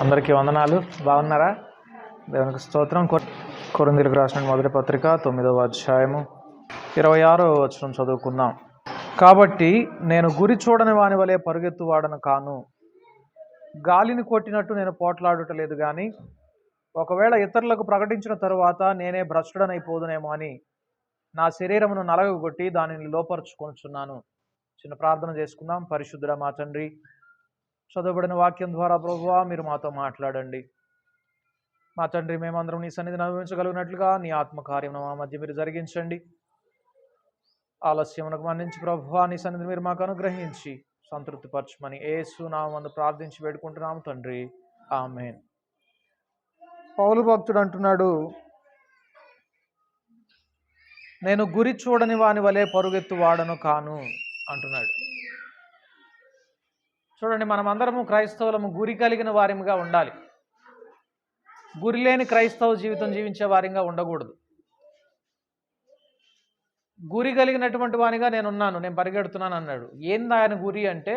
అందరికీ వందనాలు. బాగున్నారా? దేవునికి స్తోత్రం. కొరింథీయులకు రాసిన మొదటి పత్రిక 9వ అధ్యాయము 26వ వచనం చదువుకుందాం. కాబట్టి నేను గురి చూడని వాని వలె పరుగెత్తువాడను కాను, గాలిని కొట్టినట్టు నేను పోట్లాడుటలేదు కానీ, ఒకవేళ ఇతరులకు ప్రకటించిన తరువాత నేనే భ్రష్టుడనైపోదునేమో అని నా శరీరమును నలగగొట్టి దానిని లోపరుచుకొనుచున్నాను. చిన్న ప్రార్థన చేసుకుందాం. పరిశుద్ధుడా మా తండ్రి, చదవబడిన వాక్యం ద్వారా ప్రభువా మీరు మాతో మాట్లాడండి. మా తండ్రి, మేమందరం నీ సన్నిధిని అనుభవించగలిగినట్లుగా నీ ఆత్మకార్యం మా మధ్య మీరు జరిగించండి. ఆలస్యమునకు మన్నించి ప్రభువా నీ సన్నిధిని మీరు మాకు అనుగ్రహించి సంతృప్తిపరచమని యేసు నామమున ప్రార్థించి వేడుకుంటున్నాము తండ్రి, ఆమేన్. పౌలు భక్తుడు అంటున్నాడు, నేను గురి చూడని వాని వలె పరుగెత్తు వాడను కాను అంటున్నాడు. చూడండి, మనమందరము క్రైస్తవులము గురి కలిగిన వారిగా ఉండాలి. గురి లేని క్రైస్తవ జీవితం జీవించే వారిగా ఉండకూడదు. గురి కలిగినటువంటి వానిగా నేనున్నాను, నేను పరిగెడుతున్నాను అన్నాడు. ఏంది ఆయన గురి అంటే,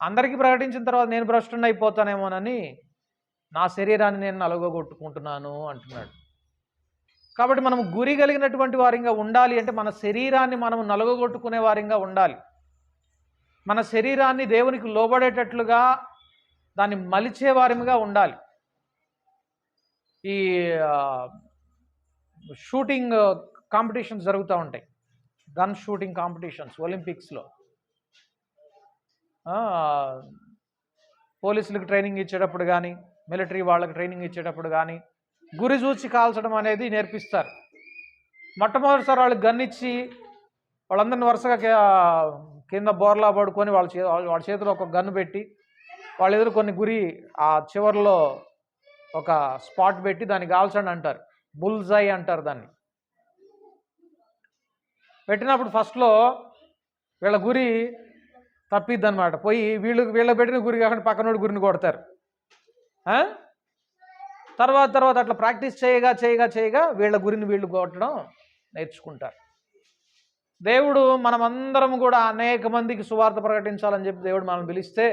అందరికీ ప్రకటించిన తర్వాత నేను భ్రష్టుని అయిపోతానేమోనని నా శరీరాన్ని నేను నలగొట్టుకుంటున్నాను అంటున్నాడు. కాబట్టి మనం గురి కలిగినటువంటి వారిగా ఉండాలి అంటే మన శరీరాన్ని మనం నలగొట్టుకునే వారిగా ఉండాలి. మన శరీరాన్ని దేవునికి లోబడేటట్లుగా దాన్ని మలిచే వారిగా ఉండాలి. ఈ షూటింగ్ కాంపిటీషన్స్ జరుగుతూ ఉంటాయి, గన్ షూటింగ్ కాంపిటీషన్స్ ఒలింపిక్స్లో. పోలీసులకు ట్రైనింగ్ ఇచ్చేటప్పుడు కానీ, మిలిటరీ వాళ్ళకి ట్రైనింగ్ ఇచ్చేటప్పుడు కానీ గురి చూచి కాల్చడం అనేది నేర్పిస్తారు. మొట్టమొదటిసారి వాళ్ళకి గన్ ఇచ్చి వాళ్ళందరిని వరుసగా కింద బోర్లా పడుకొని వాళ్ళ చేతిలో ఒక గన్ను పెట్టి వాళ్ళ ఎదురు కొన్ని గురి ఆ చివరిలో ఒక స్పాట్ పెట్టి దాన్ని కాల్చండి అంటారు. బుల్జై అంటారు దాన్ని. పెట్టినప్పుడు ఫస్ట్లో వీళ్ళ గురి తప్పిద్ది అనమాట. పోయి వీళ్ళ పెట్టిన గురి కాకుండా పక్కనోడి గురిని కొడతారు. తర్వాత అట్లా ప్రాక్టీస్ చేయగా వీళ్ళ గురిని వీళ్ళు కొట్టడం నేర్చుకుంటారు. దేవుడు మనమందరం కూడా అనేక మందికి సువార్త ప్రకటించాలని చెప్పి దేవుడు మనం పిలిస్తే,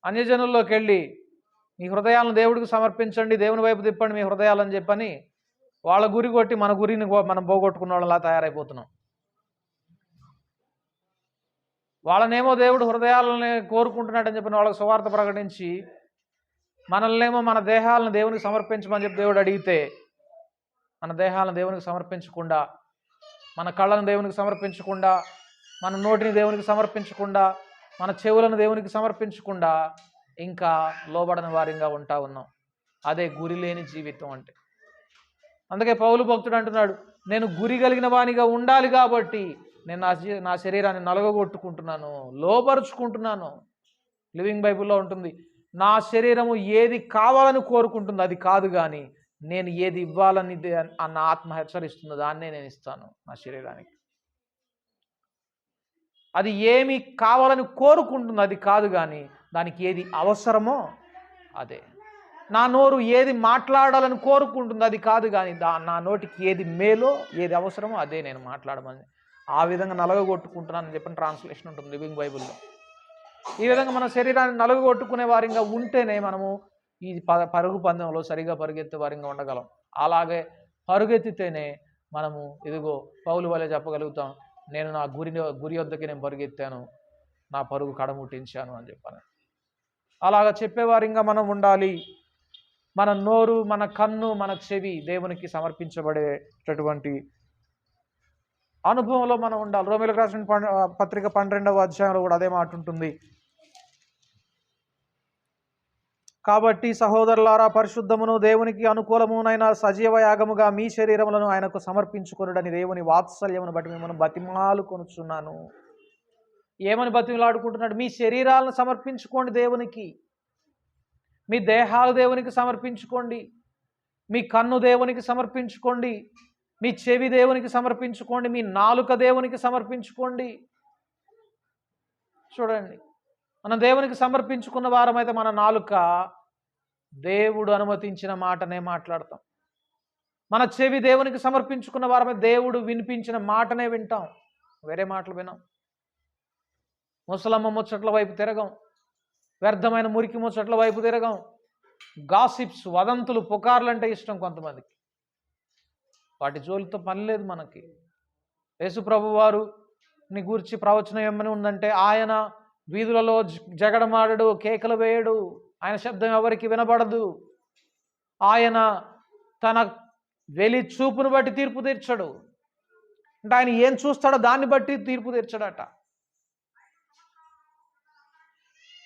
అన్యజనుల్లోకి వెళ్ళి మీ హృదయాలను దేవుడికి సమర్పించండి, దేవుని వైపు తిప్పండి మీ హృదయాలని చెప్పని వాళ్ళ గురి కొట్టి మన గురిని మనం పోగొట్టుకున్న వాళ్ళలా తయారైపోతున్నాం. వాళ్ళనేమో దేవుడు హృదయాలని కోరుకుంటున్నాడని చెప్పిన వాళ్ళకి సువార్త ప్రకటించి, మనల్నేమో మన దేహాలను దేవునికి సమర్పించమని చెప్పి దేవుడు అడిగితే, మన దేహాలను దేవునికి సమర్పించకుండా, మన కళ్ళను దేవునికి సమర్పించకుండా, మన నోటిని దేవునికి సమర్పించకుండా, మన చెవులను దేవునికి సమర్పించకుండా ఇంకా లోబడని వారిగా ఉంటా ఉన్నాం. అదే గురి లేని జీవితం అంటే. అందుకే పౌలు భక్తుడు అంటున్నాడు, నేను గురి కలిగిన వానిగా ఉండాలి కాబట్టి నేను నా శరీరాన్ని నలగొట్టుకుంటున్నాను, లోపరుచుకుంటున్నాను. లివింగ్ బైబిల్లో ఉంటుంది, నా శరీరము ఏది కావాలని కోరుకుంటుంది అది కాదు, కానీ నేను ఏది ఇవ్వాలని నా ఆత్మ హెచ్చరిస్తుందో దాన్నే నేను ఇస్తాను నా శరీరానికి. అది ఏమి కావాలని కోరుకుంటుంది అది కాదు, కానీ దానికి ఏది అవసరమో అదే. నా నోరు ఏది మాట్లాడాలని కోరుకుంటుంది అది కాదు, కానీ నా నోటికి ఏది మేలో ఏది అవసరమో అదే నేను మాట్లాడమని ఆ విధంగా నలగొట్టుకుంటున్నానని చెప్పిన ట్రాన్స్లేషన్ ఉంటుంది లివింగ్ బైబిల్లో. ఈ విధంగా మన శరీరాన్ని నలుగుగొట్టుకునే వారిగా ఉంటేనే మనము ఈ పరుగు పందెంలో సరిగా పరుగెత్తే వారిగా ఉండగలం. అలాగే పరుగెత్తితేనే మనము ఇదిగో పౌలు వలె చెప్పగలుగుతాం, నేను నా గురి వద్దకి నేను పరుగెత్తాను, నా పరుగు కడముట్టించాను అని చెప్పాను. అలాగా చెప్పేవారిగా మనం ఉండాలి. మన నోరు, మన కన్ను, మన చెవి దేవునికి సమర్పించబడేటటువంటి అనుభవంలో మనం ఉండాలి. రోమీయులకు రాసిన పత్రిక 12వ అధ్యాయంలో కూడా అదే మాట ఉంటుంది. కాబట్టి సహోదరులారా, పరిశుద్ధమును దేవునికి అనుకూలమునైన సజీవ యాగముగా మీ శరీరములను ఆయనకు సమర్పించుకొనుడని దేవుని వాత్సల్యమును బట్టి మిమ్మల్ని బతిమాలుకొనుచున్నాను. ఏమని బతిమలాడుకుంటున్నాడు? మీ శరీరాలను సమర్పించుకోండి దేవునికి, మీ దేహాలు దేవునికి సమర్పించుకోండి, మీ కన్ను దేవునికి సమర్పించుకోండి, మీ చెవి దేవునికి సమర్పించుకోండి, మీ నాలుక దేవునికి సమర్పించుకోండి. చూడండి, మనం దేవునికి సమర్పించుకున్న వారమైతే మన నాలుక దేవుడు అనుమతించిన మాటనే మాట్లాడతాం. మన చెవి దేవునికి సమర్పించుకున్న వారమైతే దేవుడు వినిపించిన మాటనే వింటాం, వేరే మాటలు వినాం. ముసలమ్మ ముచ్చట్ల వైపు తిరగం, వ్యర్థమైన మురికి ముచ్చట్ల వైపు తిరగం. గాసిప్స్, వదంతులు, పుకార్లు అంటే ఇష్టం కొంతమందికి. వాటి జోలితో పని లేదు మనకి. యేసు ప్రభు వారుని గూర్చి ప్రవచనం ఏమని ఉందంటే, ఆయన వీధులలో జగడమాడడు, కేకలు వేయడు, ఆయన శబ్దం ఎవరికి వినబడదు, ఆయన తన వెలి చూపును బట్టి తీర్పు తీర్చడు. అంటే ఆయన ఏం చూస్తాడో దాన్ని బట్టి తీర్పు తీర్చడట.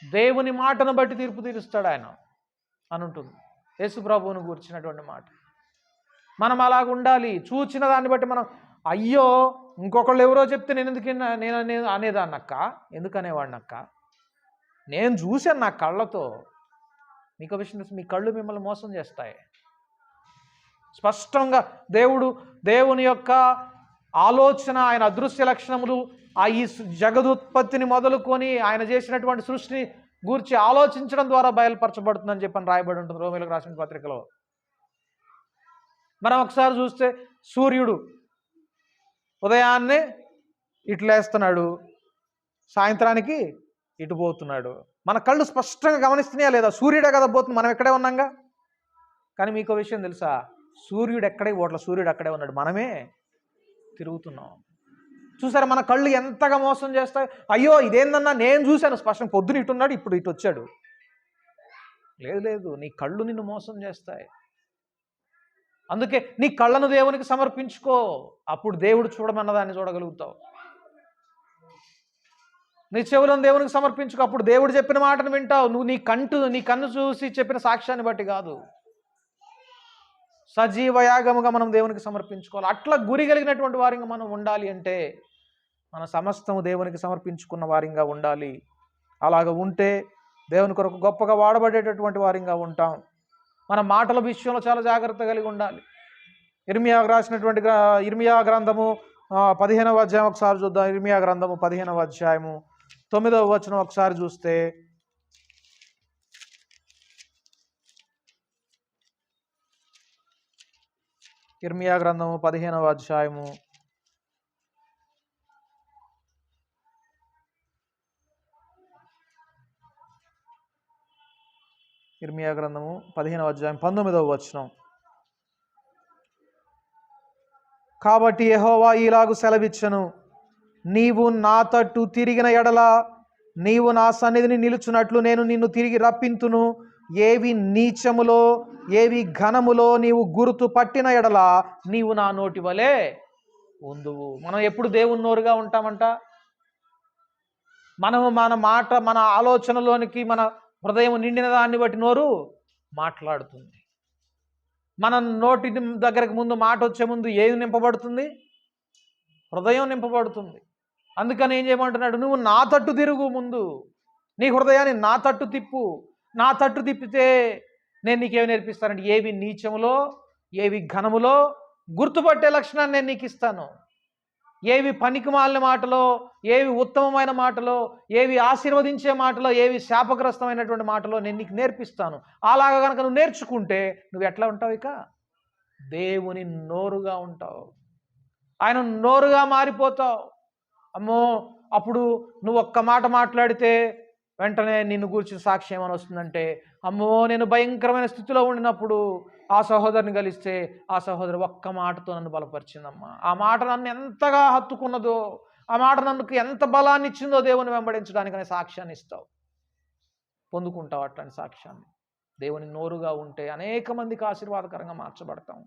దేవుని మాటను బట్టి తీర్పు తీరుస్తాడు ఆయన అని ఉంటుంది యేసు ప్రభువును గురించినటువంటి మాట. మనం అలాగ ఉండాలి. చూచిన దాన్ని బట్టి మనం, అయ్యో ఇంకొకళ్ళు ఎవరో చెప్తే నేను అనేదాన్నక్క, ఎందుకు అనేవాడినక్క, నేను చూశాను నా కళ్ళతో. మీకు విషయం తెలుసు, మీ కళ్ళు మిమ్మల్ని మోసం చేస్తాయి. స్పష్టంగా దేవుని యొక్క ఆలోచన, ఆయన అదృశ్య లక్షణములు, ఈ జగదుత్పత్తిని మొదలుకొని ఆయన చేసినటువంటి సృష్టిని గూర్చి ఆలోచించడం ద్వారా బయలుపరచబడుతుందని చెప్పని రాయబడి ఉంటుంది రోమీయులకు రాసిన పత్రికలో. మనం ఒకసారి చూస్తే సూర్యుడు ఉదయాన్నే ఇటు లేస్తున్నాడు, సాయంత్రానికి ఇటు పోతున్నాడు. మన కళ్ళు స్పష్టంగా గమనిస్తున్నాయా లేదా? సూర్యుడే కదా పోతుంది, మనం ఎక్కడే ఉన్నాంగా. కానీ మీకు విషయం తెలుసా, సూర్యుడు ఎక్కడే పోట్ల, సూర్యుడు అక్కడే ఉన్నాడు, మనమే తిరుగుతున్నాం. చూసారా మన కళ్ళు ఎంతగా మోసం చేస్తాయి. అయ్యో ఇదేందన్నా, నేను చూశాను స్పష్టంగా, పొద్దున ఇటున్నాడు ఇప్పుడు ఇటు వచ్చాడు. లేదు, నీ కళ్ళు నిన్ను మోసం చేస్తాయి. అందుకే నీ కళ్ళను దేవునికి సమర్పించుకో, అప్పుడు దేవుడు చూడమన్న దాన్ని చూడగలుగుతావు. నీ చెవులను దేవునికి సమర్పించుకో, అప్పుడు దేవుడు చెప్పిన మాటను వింటావు. నువ్వు నీ కన్ను చూసి చెప్పిన సాక్ష్యాన్ని బట్టి కాదు, సజీవ యాగముగా మనం దేవునికి సమర్పించుకోవాలి. అట్లా గురి కలిగినటువంటి వారిగా మనం ఉండాలి అంటే మన సమస్తము దేవునికి సమర్పించుకున్న వారిగా ఉండాలి. అలాగ ఉంటే దేవుని కొరకు గొప్పగా వాడబడేటటువంటి వారిగా ఉంటాం. మన మాటల విషయంలో చాలా జాగ్రత్త కలిగి ఉండాలి. ఇర్మియా గ్రంథము 15వ అధ్యాయం ఒకసారి చూద్దాం. ఇర్మియా గ్రంథము 15వ అధ్యాయము 9వ వచనం ఒకసారి చూస్తే, ఇర్మియా గ్రంథము 15వ అధ్యాయము 19వ వచనం. కాబట్టి యెహోవా ఇలాగు సెలవిచ్చెను, నీవు నా తట్టు తిరిగిన ఎడల నీవు నా సన్నిధిని నిలుచున్నట్లు నేను నిన్ను తిరిగి రప్పింతును. ఏవి నీచములో ఏవి ఘనములో నీవు గుర్తు పట్టిన ఎడల నీవు నా నోటి వలె ఉందువు. మనం ఎప్పుడు దేవుని నోరుగా ఉంటామంట. మనము మన మాట, మన ఆలోచనలోనికి మన హృదయం నిండిన దాన్ని బట్టి నోరు మాట్లాడుతుంది. మన నోటి దగ్గరకు ముందు మాట వచ్చే ముందు ఏది నింపబడుతుంది? హృదయం నింపబడుతుంది. అందుకని ఏం చేయమంటున్నాడు, నువ్వు నా తట్టు తిరుగు, ముందు నీ హృదయాన్ని నా తట్టు తిప్పు. నా తట్టు తిప్పితే నేను నీకేమి నేర్పిస్తానంటే, ఏవి నీచములో ఏవి ఘనములో గుర్తుపట్టే లక్షణాన్ని నేను నీకు ఇస్తాను. ఏవి పనికిమాలిన మాటలో, ఏవి ఉత్తమమైన మాటలో, ఏవి ఆశీర్వదించే మాటలో, ఏవి శాపగ్రస్తమైనటువంటి మాటలో నేను నీకు నేర్పిస్తాను. అలాగా కనుక నువ్వు నేర్చుకుంటే నువ్వు ఎట్లా ఉంటావు? ఇక దేవుని నోరుగా ఉంటావు, ఆయన నోరుగా మారిపోతావు. అమ్మో, అప్పుడు నువ్వు ఒక్క మాట మాట్లాడితే వెంటనే నిన్ను గూర్చిన సాక్ష్యం ఏమని వస్తుందంటే, అమ్మో నేను భయంకరమైన స్థితిలో ఉండినప్పుడు ఆ సహోదరుని కలిస్తే ఆ సహోదరు ఒక్క మాటతో నన్ను బలపరిచిందమ్మా, ఆ మాట నన్ను ఎంతగా హత్తుకున్నదో, ఆ మాట నన్ను ఎంత బలాన్ని ఇచ్చిందో దేవుని వెంబడించడానికనే సాక్ష్యాన్ని ఇస్తావు, పొందుకుంటావు అట్లాంటి సాక్ష్యాన్ని. దేవుని నోరుగా ఉంటే అనేక మందికి ఆశీర్వాదకరంగా మార్చబడతాం.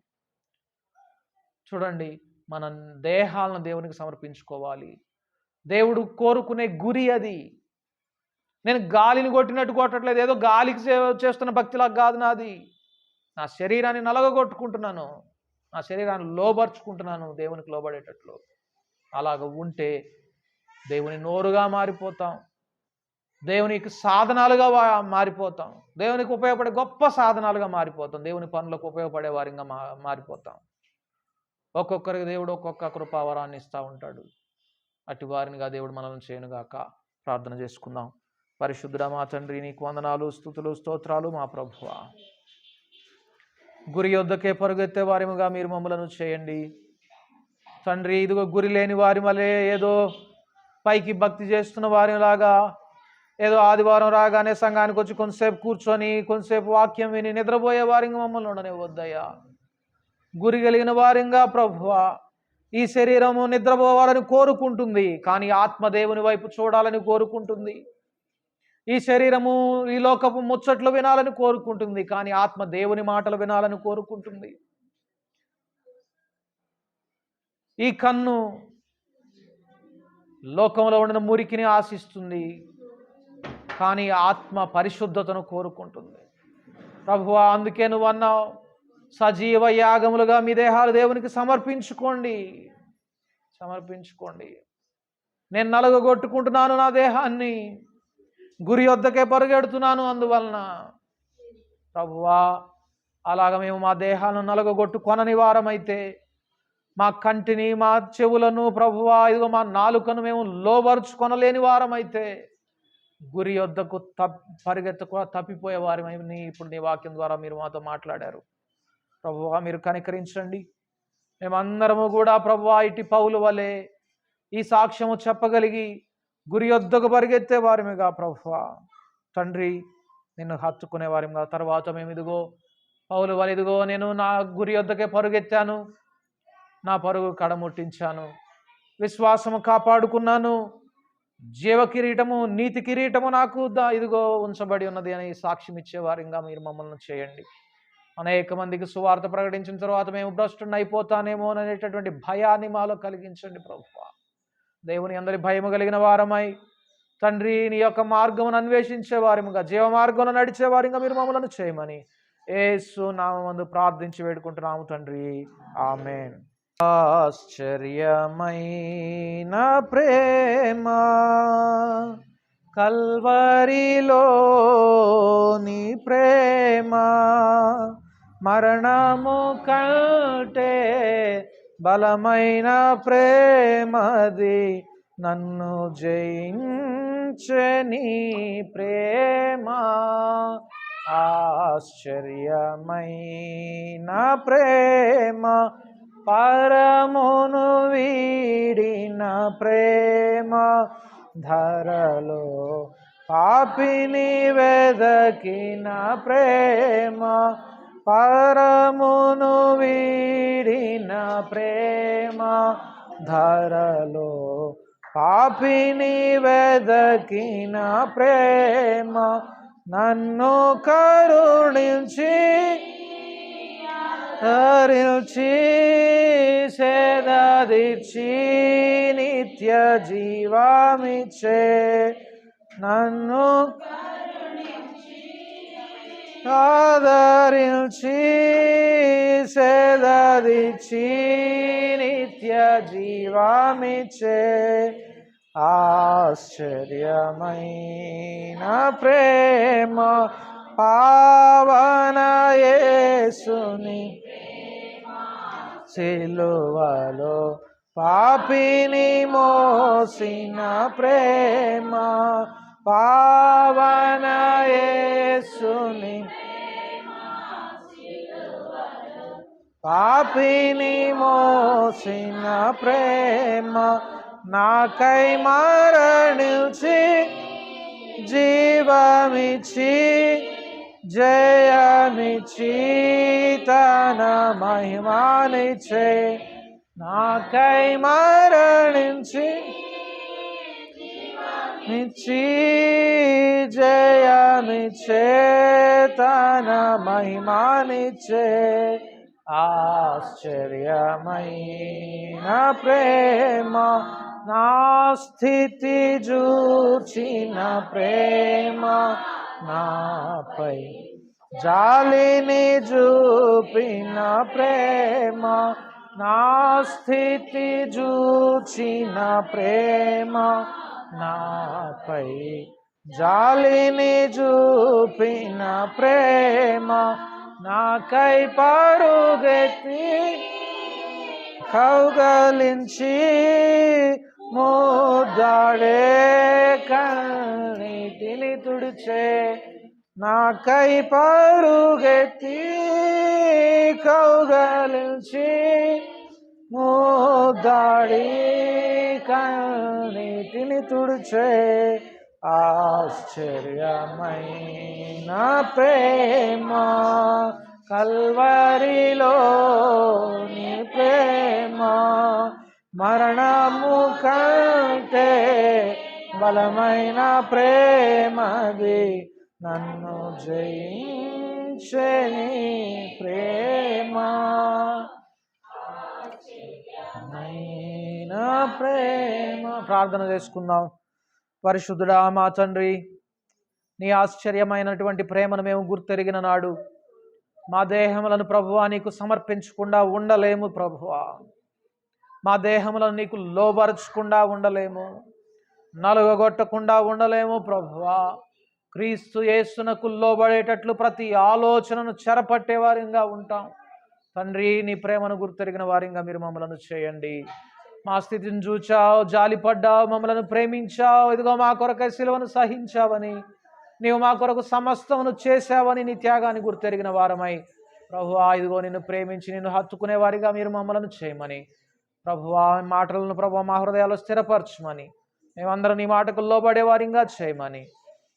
చూడండి, మన దేహాలను దేవునికి సమర్పించుకోవాలి. దేవుడు కోరుకునే గురి అది. నేను గాలిని కొట్టినట్టు కొట్టట్లేదు, ఏదో గాలికి చేస్తున్న భక్తిలాగా కాదు నాది. నా శరీరాన్ని నలగొట్టుకుంటున్నాను, నా శరీరాన్ని లోబర్చుకుంటున్నాను దేవునికి లోబడేటట్లు. అలాగ ఉంటే దేవుని నోరుగా మారిపోతాం, దేవునికి సాధనాలుగా మారిపోతాం, దేవునికి ఉపయోగపడే గొప్ప సాధనాలుగా మారిపోతాం, దేవుని పనులకు ఉపయోగపడే వారిగా మారిపోతాం. ఒక్కొక్కరికి దేవుడు ఒక్కొక్క కృపావరాన్ని ఇస్తూ ఉంటాడు. అటు వారినిగా దేవుడు మనల్ని చేయనుగాక. ప్రార్థన చేసుకుందాం. పరిశుద్ధుడా మా తండ్రి, నీకు వందనాలు, స్తుతులు, స్తోత్రాలు మా ప్రభువా. గురి యొద్దకే పరుగెత్తే వారిముగా మీరు మమ్మలను చేయండి తండ్రి. ఇదిగో గురి లేని వారి వలె ఏదో పైకి భక్తి చేస్తున్న వారిలాగా ఏదో ఆదివారం రాగానే సంఘానికి వచ్చి కొంతసేపు కూర్చొని కొంతసేపు వాక్యం విని నిద్రపోయే వారింగా మమ్మల్ని ఉండనివ్వద్దయ్యా. గురి కలిగిన వారింగా ప్రభువా, ఈ శరీరము నిద్రపోవాలని కోరుకుంటుంది, కానీ ఆత్మ దేవుని వైపు చూడాలని కోరుకుంటుంది. ఈ శరీరము ఈ లోకపు ముచ్చట్లు వినాలని కోరుకుంటుంది, కానీ ఆత్మ దేవుని మాటలు వినాలని కోరుకుంటుంది. ఈ కన్ను లోకంలో ఉండిన మురికిని ఆశిస్తుంది, కానీ ఆత్మ పరిశుద్ధతను కోరుకుంటుంది. ప్రభువా, అందుకే నువ్వు అన్నావు, సజీవ యాగములుగా మీ దేహాలు దేవునికి సమర్పించుకోండి. నేను నలుగగొట్టుకుంటున్నాను నా దేహాన్ని, గురి వద్దకే పరుగెడుతున్నాను. అందువలన ప్రభువా, అలాగ మేము మా దేహాలను నలుగగొట్టుకొనని వారమైతే, మా కంటిని మా చెవులను ప్రభువా ఇదిగో మా నాలుకను మేము లోబరుచుకొనలేని వారమైతే, గురి వద్దకు తప్పిపోయే వారమని ఇప్పుడు నీ వాక్యం ద్వారా మీరు మాతో మాట్లాడారు. ప్రభువా, మీరు కనికరించండి. మేమందరము కూడా ప్రభువా ఇటు పౌలు వలె ఈ సాక్ష్యము చెప్పగలిగి గురి వద్దకు పరిగెత్తే వారిమిగా ప్రభువా తండ్రి, నిన్ను హత్తుకునే వారిగా. తర్వాత మేము ఇదిగో పౌలు వలె ఇదిగో నేను నా గురి వద్దకే పరుగెత్తాను, నా పరుగు కడముట్టించాను, విశ్వాసము కాపాడుకున్నాను, జీవ కిరీటము నీతి కిరీటము నాకు ఇదిగో ఉంచబడి ఉన్నది అని సాక్ష్యం ఇచ్చేవారిగా మీరు మమ్మల్ని చేయండి. అనేక మందికి సువార్త ప్రకటించిన తర్వాత మేము భ్రష్టుని అయిపోతానేమో అనేటటువంటి భయాన్ని మాలో కలిగించండి ప్రభువా. దేవుని అందరి భయము కలిగిన వారమై తండ్రి నీ యొక్క మార్గమును అన్వేషించే వారిగా, జీవ మార్గంలో నడిచే వారిగా మీరు మమ్మల్ని చేయమని యేసు నామమందు ప్రార్థించి వేడుకుంటున్నాము తండ్రి, ఆమేన్. ఆశ్చర్యమైన ప్రేమ కల్వరిలోని ప్రేమ, మరణము కంటే బలమైన ప్రేమది, నన్ను జయించని ప్రేమ. ఆశ్చర్యమైన ప్రేమ, పరమును వీడిన ప్రేమ, ధరలో పాపిని వెదకిన ప్రేమ, పరమును వీడిన ప్రేమ, ధరలో పాపిని వెదకిన ప్రేమ, నన్ను కరుణించి హరించి సేదీర్చి నిత్య జీవమిచ్చే, నన్ను ఆదరించి సేదీర్చి నిత్య జీవమిచ్చే, ఆశ్చర్యమైన ప్రేమ పావన యేసుని సిలువలో పాపిని మోసిన ప్రేమ, పావన యేసుని పాపిని మోసిన ప్రేమ, నాకై మరణించి జీవమిచ్చి జయమిచ్చి తన మహిమానిచ్చే, నాకై మరణించి నిచ్చి జయమిచ్చే తన మహిమానిచ్చే, ఆశ్చర్యమైన ప్రేమ, నా స్థితి చూచిన ప్రేమ, నాపై జాలిని చూపిన ప్రేమ, నా స్థితి చూచిన ప్రేమ, నాపై జాలిని చూపిన ప్రేమ, నాకై పరుగెత్తి కౌగలించి ముద్దాడే కన్నీటిని తుడిచే, నాకై పరుగెత్తి కౌగలించి ముద్దాడి కన్నీటిని తుడిచే, ఆశ్చర్యమైన ప్రేమ కల్వరిలో నీ ప్రేమ మరణము కంటే బలమైన ప్రేమది నన్ను జయించే నీ ప్రేమ నా ప్రేమ. ప్రార్థన చేసుకుందాం. పరిశుద్ధుడా మా తండ్రి, నీ ఆశ్చర్యమైనటువంటి ప్రేమను మేము గుర్తెరిగిన నాడు మా దేహములను ప్రభువా నీకు సమర్పించకుండా ఉండలేము ప్రభువా. మా దేహములను నీకు లోబరచకుండా ఉండలేము, నలుగగొట్టకుండా ఉండలేము ప్రభువా. క్రీస్తు యేసునకు లోబడేటట్లు ప్రతి ఆలోచనను చెరపట్టే వారిగా ఉంటాం తండ్రి. నీ ప్రేమను గుర్తెరిగిన వారిగా మీరు మమ్మలను చేయండి. మా స్థితిని చూచావు, జాలిపడ్డావు, మమ్మలను ప్రేమించావు. ఇదిగో మా కొరకై సిలువను సహించావని, నీవు మా కొరకు సమస్తమును చేశావని నీ త్యాగాన్ని గుర్తెరిగిన వారమై ప్రభువా ఇదిగో నిన్ను ప్రేమించి నిన్ను హత్తుకునే వారిగా మీరు మమ్మలను చేయమని ప్రభువా మాటలను ప్రభువా మా హృదయాలు స్థిరపరచమని, మేమందరం నీ మాటకు లోబడే వారిగా చేయమని,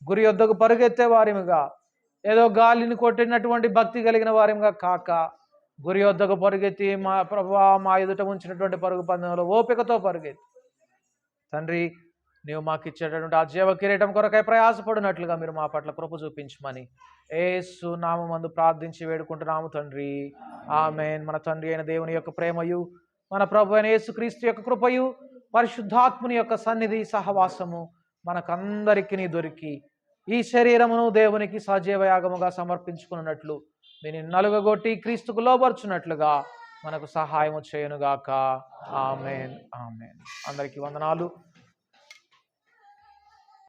గురి యొద్దకు పరుగెత్తే వారిగా, ఏదో గాలిని కొట్టినటువంటి భక్తి కలిగిన వారిగా కాక గురి యొద్దకు పరుగెత్తి మా ప్రభువా మా ఎదుట ఉంచినటువంటి పరుగు పందెంలో ఓపికతో పరుగెత్తి తండ్రి నీవు మాకు ఇచ్చేటటువంటి ఆ జీవ కిరీటం కొరకై ప్రయాసపడినట్లుగా మీరు మా పట్ల కృప చూపించమని యేసు నామమందు ప్రార్థించి వేడుకుంటున్నాము తండ్రి. ఆమేన్. మన తండ్రి అయిన దేవుని యొక్క ప్రేమయు, మన ప్రభు అయిన యేసుక్రీస్తు యొక్క కృపయు, పరిశుద్ధాత్ముని యొక్క సన్నిధి సహవాసము మనకందరికీ దొరికి ఈ శరీరమును దేవునికి సజీవ యాగముగా సమర్పించుకున్నట్లు దీన్ని నలుగగొట్టి క్రీస్తుకు లోబర్చున్నట్లుగా మనకు సహాయము చేయనుగాక. ఆమేన్. ఆమేన్. అందరికీ వందనాలు.